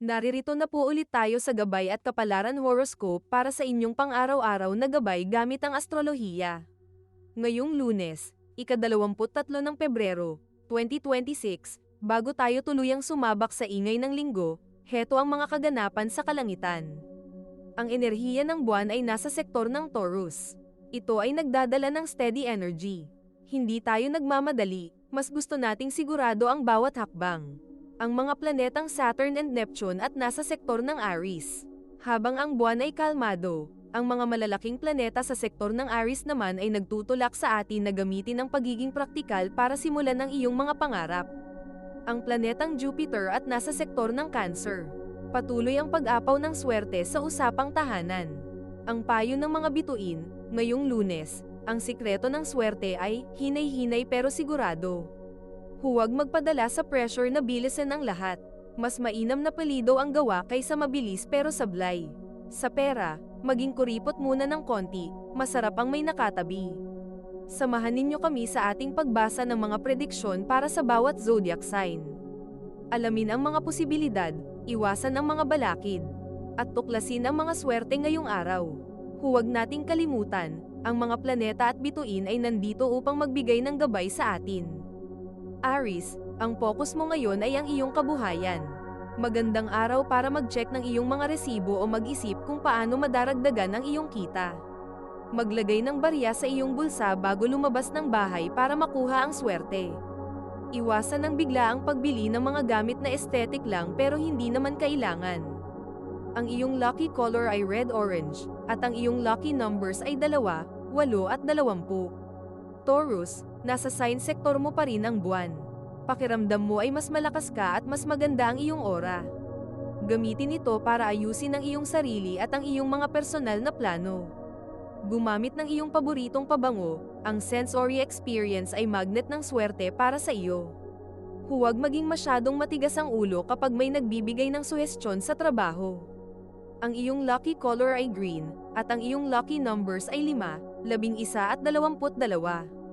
Naririto na po ulit tayo sa Gabay at Kapalaran Horoscope para sa inyong pang-araw-araw na gabay gamit ang astrolohiya. Ngayong Lunes, ika-23 ng Pebrero, 2026, bago tayo tuluyang sumabak sa ingay ng linggo, heto ang mga kaganapan sa kalangitan. Ang enerhiya ng buwan ay nasa sektor ng Taurus. Ito ay nagdadala ng steady energy. Hindi tayo nagmamadali, mas gusto nating sigurado ang bawat hakbang. Ang mga planetang Saturn and Neptune at nasa sektor ng Aries. Habang ang buwan ay kalmado, ang mga malalaking planeta sa sektor ng Aries naman ay nagtutulak sa atin na gamitin ang pagiging praktikal para simulan ang iyong mga pangarap. Ang planetang Jupiter at nasa sektor ng Cancer. Patuloy ang pag-apaw ng swerte sa usapang tahanan. Ang payo ng mga bituin, ngayong Lunes, ang sikreto ng swerte ay hinay-hinay pero sigurado. Huwag magpadala sa pressure na bilisan ang lahat. Mas mainam na palido ang gawa kaysa mabilis pero sablay. Sa pera, maging kuripot muna ng konti, masarap ang may nakatabi. Samahan ninyo kami sa ating pagbasa ng mga prediksyon para sa bawat zodiac sign. Alamin ang mga posibilidad, iwasan ang mga balakid, at tuklasin ang mga swerte ngayong araw. Huwag nating kalimutan, ang mga planeta at bituin ay nandito upang magbigay ng gabay sa atin. Aries, ang focus mo ngayon ay ang iyong kabuhayan. Magandang araw para mag-check ng iyong mga resibo o mag-isip kung paano madaragdagan ang iyong kita. Maglagay ng barya sa iyong bulsa bago lumabas ng bahay para makuha ang swerte. Iwasan ang biglaang pagbili ng mga gamit na aesthetic lang pero hindi naman kailangan. Ang iyong lucky color ay red-orange, at ang iyong lucky numbers ay 2, 8 at 20. Taurus, nasa sign sector mo pa rin ang buwan. Pakiramdam mo ay mas malakas ka at mas maganda ang iyong aura. Gamitin ito para ayusin ang iyong sarili at ang iyong mga personal na plano. Gumamit ng iyong paboritong pabango, ang sensory experience ay magnet ng swerte para sa iyo. Huwag maging masyadong matigas ang ulo kapag may nagbibigay ng suhestyon sa trabaho. Ang iyong lucky color ay green, at ang iyong lucky numbers ay 5, 11 at 22.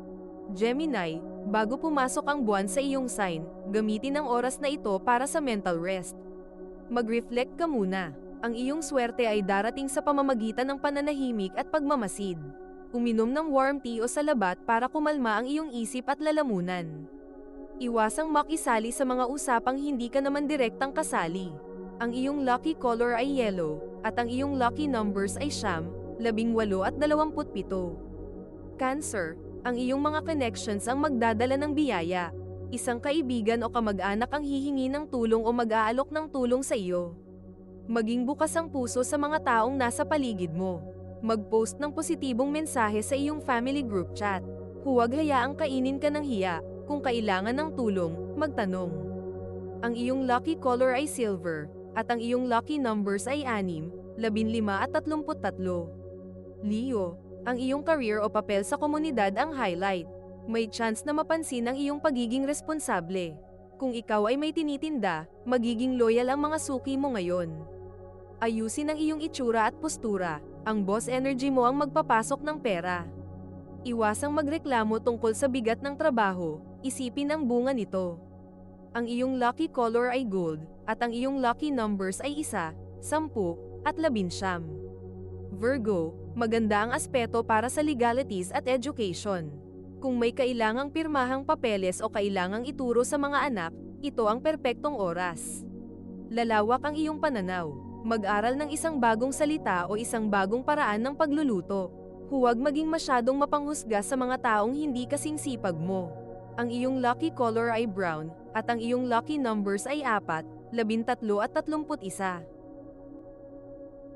Gemini, bago pumasok ang buwan sa iyong sign, gamitin ang oras na ito para sa mental rest. Mag-reflect ka muna. Ang iyong swerte ay darating sa pamamagitan ng pananahimik at pagmamasid. Uminom ng warm tea o salabat para kumalma ang iyong isip at lalamunan. Iwasang makisali sa mga usapang hindi ka naman direktang kasali. Ang iyong lucky color ay yellow, at ang iyong lucky numbers ay 9, 18 at 27. Cancer, ang iyong mga connections ang magdadala ng biyaya. Isang kaibigan o kamag-anak ang hihingi ng tulong o mag-aalok ng tulong sa iyo. Maging bukas ang puso sa mga taong nasa paligid mo. Mag-post ng positibong mensahe sa iyong family group chat. Huwag hayaang kainin ka ng hiya. Kung kailangan ng tulong, magtanong. Ang iyong lucky color ay silver, at ang iyong lucky numbers ay 6, 15 at 33. Leo, ang iyong career o papel sa komunidad ang highlight. May chance na mapansin ang iyong pagiging responsable. Kung ikaw ay may tinitinda, magiging loyal ang mga suki mo ngayon. Ayusin ang iyong itsura at postura, ang boss energy mo ang magpapasok ng pera. Iwasang magreklamo tungkol sa bigat ng trabaho, isipin ang bunga nito. Ang iyong lucky color ay gold, at ang iyong lucky numbers ay 1, 10 at 11. Virgo, maganda ang aspeto para sa legalities at education. Kung may kailangang pirmahang papeles o kailangang ituro sa mga anak, ito ang perpektong oras. Lalawak ang iyong pananaw. Mag-aral ng isang bagong salita o isang bagong paraan ng pagluluto. Huwag maging masyadong mapanghusga sa mga taong hindi kasing sipag mo. Ang iyong lucky color ay brown, at ang iyong lucky numbers ay 4, 13 at 31.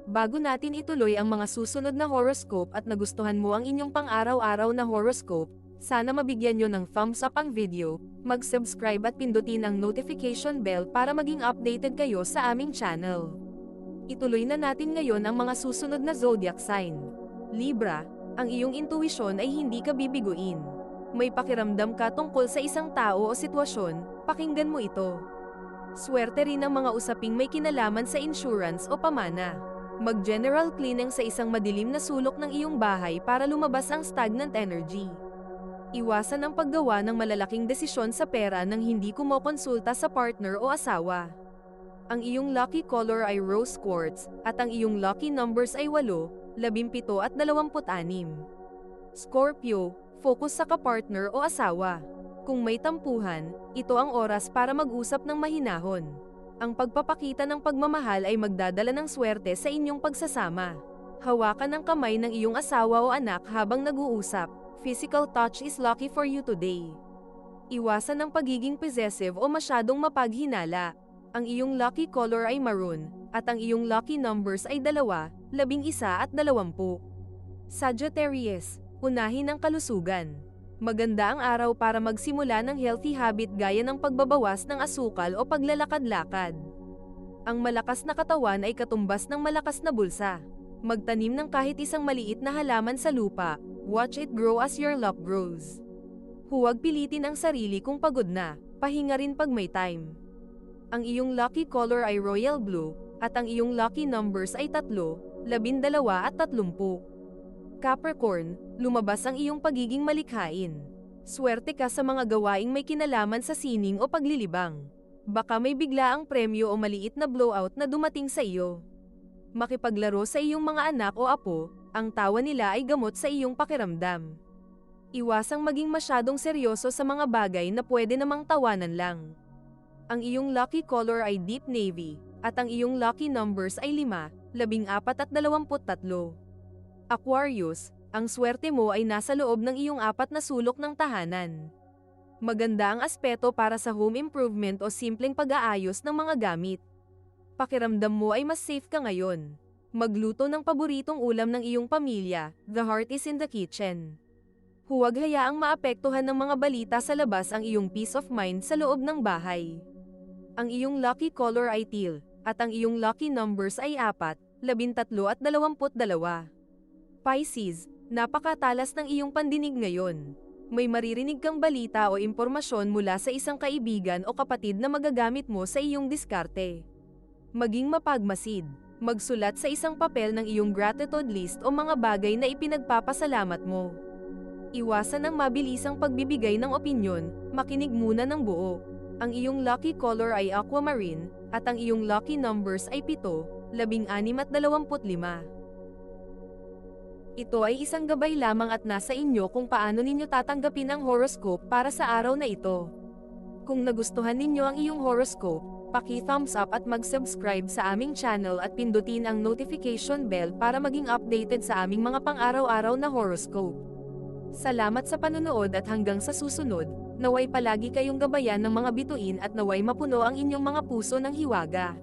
Bago natin ituloy ang mga susunod na horoscope at nagustuhan mo ang inyong pang-araw-araw na horoscope, sana mabigyan nyo ng thumbs up ang video, mag-subscribe at pindutin ang notification bell para maging updated kayo sa aming channel. Ituloy na natin ngayon ang mga susunod na zodiac sign. Libra, ang iyong intuisyon ay hindi ka bibiguin. May pakiramdam ka tungkol sa isang tao o sitwasyon, pakinggan mo ito. Swerte rin ang mga usaping may kinalaman sa insurance o pamana. Mag-general cleaning sa isang madilim na sulok ng iyong bahay para lumabas ang stagnant energy. Iwasan ang paggawa ng malalaking desisyon sa pera nang hindi kumokonsulta sa partner o asawa. Ang iyong lucky color ay rose quartz, at ang iyong lucky numbers ay 8, 17 at 26. Scorpio, focus sa kapartner o asawa. Kung may tampuhan, ito ang oras para mag-usap ng mahinahon. Ang pagpapakita ng pagmamahal ay magdadala ng swerte sa inyong pagsasama. Hawakan ang kamay ng iyong asawa o anak habang nag-uusap. Physical touch is lucky for you today. Iwasan ang pagiging possessive o masyadong mapaghinala. Ang iyong lucky color ay maroon, at ang iyong lucky numbers ay 2, 11 at 20. Sagittarius, unahin ang kalusugan. Maganda ang araw para magsimula ng healthy habit gaya ng pagbabawas ng asukal o paglalakad-lakad. Ang malakas na katawan ay katumbas ng malakas na bulsa. Magtanim ng kahit isang maliit na halaman sa lupa, watch it grow as your luck grows. Huwag pilitin ang sarili kung pagod na, pahinga rin pag may time. Ang iyong lucky color ay royal blue, at ang iyong lucky numbers ay 3, 12 at 30. Capricorn, lumabas ang iyong pagiging malikhain. Swerte ka sa mga gawaing may kinalaman sa sining o paglilibang. Baka may biglaang premyo o maliit na blowout na dumating sa iyo. Makipaglaro sa iyong mga anak o apo, ang tawa nila ay gamot sa iyong pakiramdam. Iwasang maging masyadong seryoso sa mga bagay na pwede namang tawanan lang. Ang iyong lucky color ay deep navy, at ang iyong lucky numbers ay 5, 14 at 23. Aquarius, ang swerte mo ay nasa loob ng iyong 4 na sulok ng tahanan. Maganda ang aspeto para sa home improvement o simpleng pag-aayos ng mga gamit. Pakiramdam mo ay mas safe ka ngayon. Magluto ng paboritong ulam ng iyong pamilya, the heart is in the kitchen. Huwag hayaang maapektuhan ng mga balita sa labas ang iyong peace of mind sa loob ng bahay. Ang iyong lucky color ay teal, at ang iyong lucky numbers ay 4, 13 at 22. Pisces, napakatalas ng iyong pandinig ngayon. May maririnig kang balita o impormasyon mula sa isang kaibigan o kapatid na magagamit mo sa iyong diskarte. Maging mapagmasid. Magsulat sa isang papel ng iyong gratitude list o mga bagay na ipinagpapasalamat mo. Iwasan ang mabilisang pagbibigay ng opinyon, makinig muna ng buo. Ang iyong lucky color ay aquamarine, at ang iyong lucky numbers ay 7, 16 at 25. Ito ay isang gabay lamang at nasa inyo kung paano ninyo tatanggapin ang horoscope para sa araw na ito. Kung nagustuhan ninyo ang iyong horoscope, paki-thumbs up at mag-subscribe sa aming channel at pindutin ang notification bell para maging updated sa aming mga pang-araw-araw na horoscope. Salamat sa panunood at hanggang sa susunod, naway palagi kayong gabayan ng mga bituin at naway mapuno ang inyong mga puso ng hiwaga.